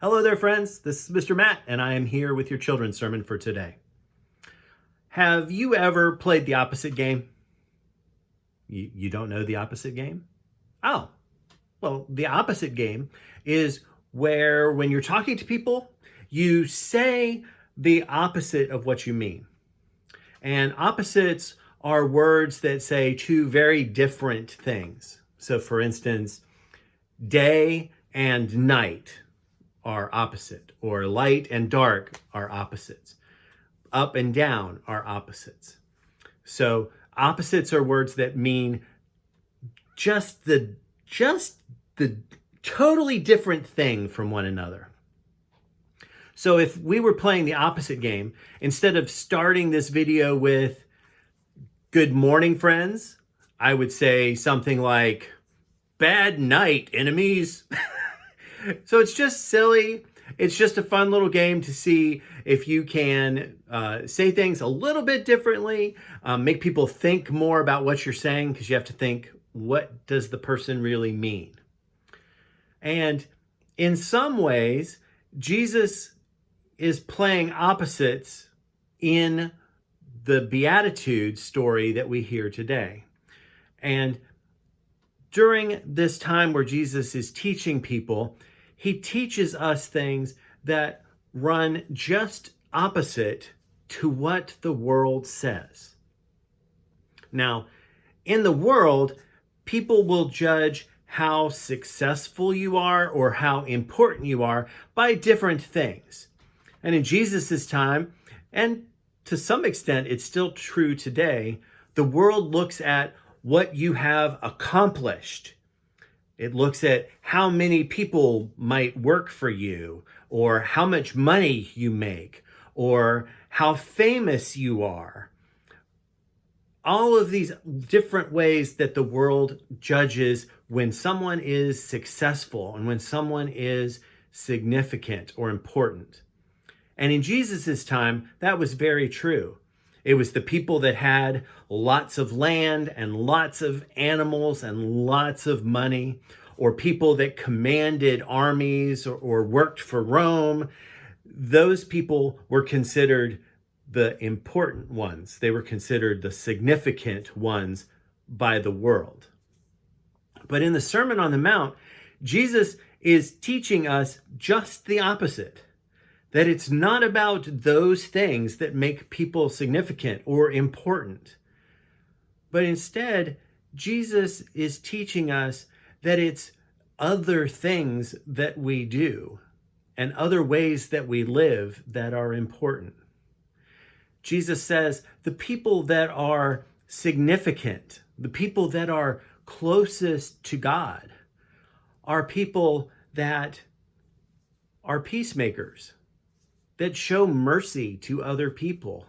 Hello there, friends. This is Mr. Matt, and I am here with your children's sermon for today. Have you ever played the opposite game? You don't know the opposite game? Oh, well, the opposite game is where when you're talking to people, you say the opposite of what you mean. And opposites are words that say two very different things. So, for instance, day and night are opposite, or light and dark are opposites. Up and down are opposites. So opposites are words that mean just the totally different thing from one another. So if we were playing the opposite game, instead of starting this video with "Good morning, friends," I would say something like "Bad night, enemies." So it's just silly. It's just a fun little game to see if you can say things a little bit differently, make people think more about what you're saying, because you have to think, what does the person really mean? And in some ways, Jesus is playing opposites in the Beatitudes story that we hear today. And during this time where Jesus is teaching people, he teaches us things that run just opposite to what the world says. Now, in the world, people will judge how successful you are or how important you are by different things. And in Jesus's time, and to some extent it's still true today, the world looks at what you have accomplished. It looks at how many people might work for you, or how much money you make, or how famous you are. All of these different ways that the world judges when someone is successful and when someone is significant or important. And in Jesus's time, that was very true. It was the people that had lots of land and lots of animals and lots of money, or people that commanded armies or worked for Rome. Those people were considered the important ones. They were considered the significant ones by the world. But in the Sermon on the Mount, Jesus is teaching us just the opposite. That it's not about those things that make people significant or important. But instead, Jesus is teaching us that it's other things that we do and other ways that we live that are important. Jesus says the people that are significant, the people that are closest to God, are people that are peacemakers, that show mercy to other people,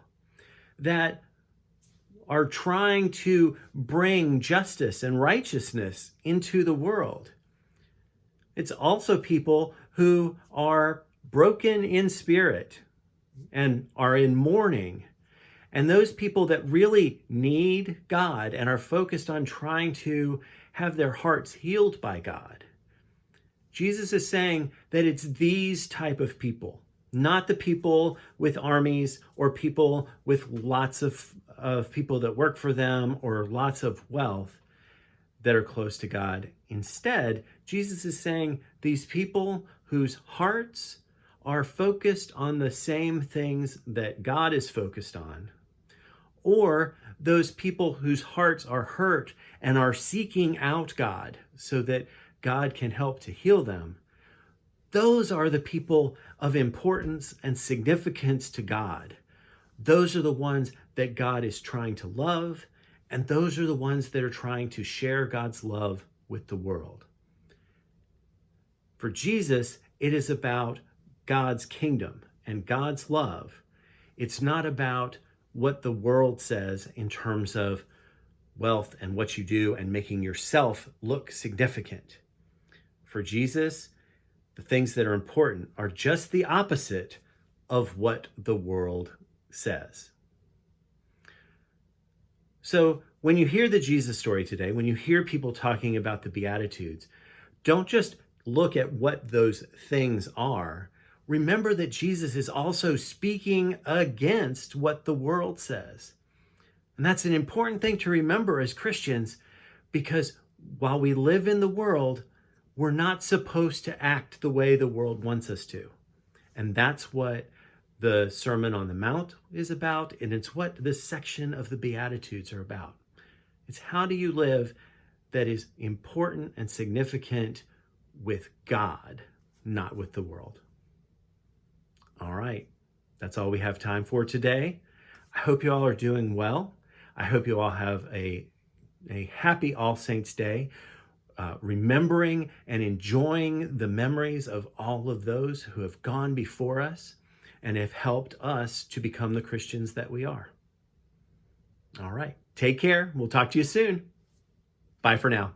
that are trying to bring justice and righteousness into the world. It's also people who are broken in spirit and are in mourning. And those people that really need God and are focused on trying to have their hearts healed by God. Jesus is saying that it's these type of people, not the people with armies or people with lots of people that work for them or lots of wealth, that are close to God. Instead, Jesus is saying these people whose hearts are focused on the same things that God is focused on, or those people whose hearts are hurt and are seeking out God so that God can help to heal them. Those are the people of importance and significance to God. Those are the ones that God is trying to love, and those are the ones that are trying to share God's love with the world. For Jesus, it is about God's kingdom and God's love. It's not about what the world says in terms of wealth and what you do and making yourself look significant. For Jesus, the things that are important are just the opposite of what the world says. So when you hear the Jesus story today, when you hear people talking about the Beatitudes, don't just look at what those things are, remember that Jesus is also speaking against what the world says. And that's an important thing to remember as Christians, because while we live in the world, we're not supposed to act the way the world wants us to. And that's what the Sermon on the Mount is about, and it's what this section of the Beatitudes are about. It's how do you live that is important and significant with God, not with the world. All right, that's all we have time for today. I hope you all are doing well. I hope you all have a happy All Saints Day, remembering and enjoying the memories of all of those who have gone before us and have helped us to become the Christians that we are. All right, take care. We'll talk to you soon. Bye for now.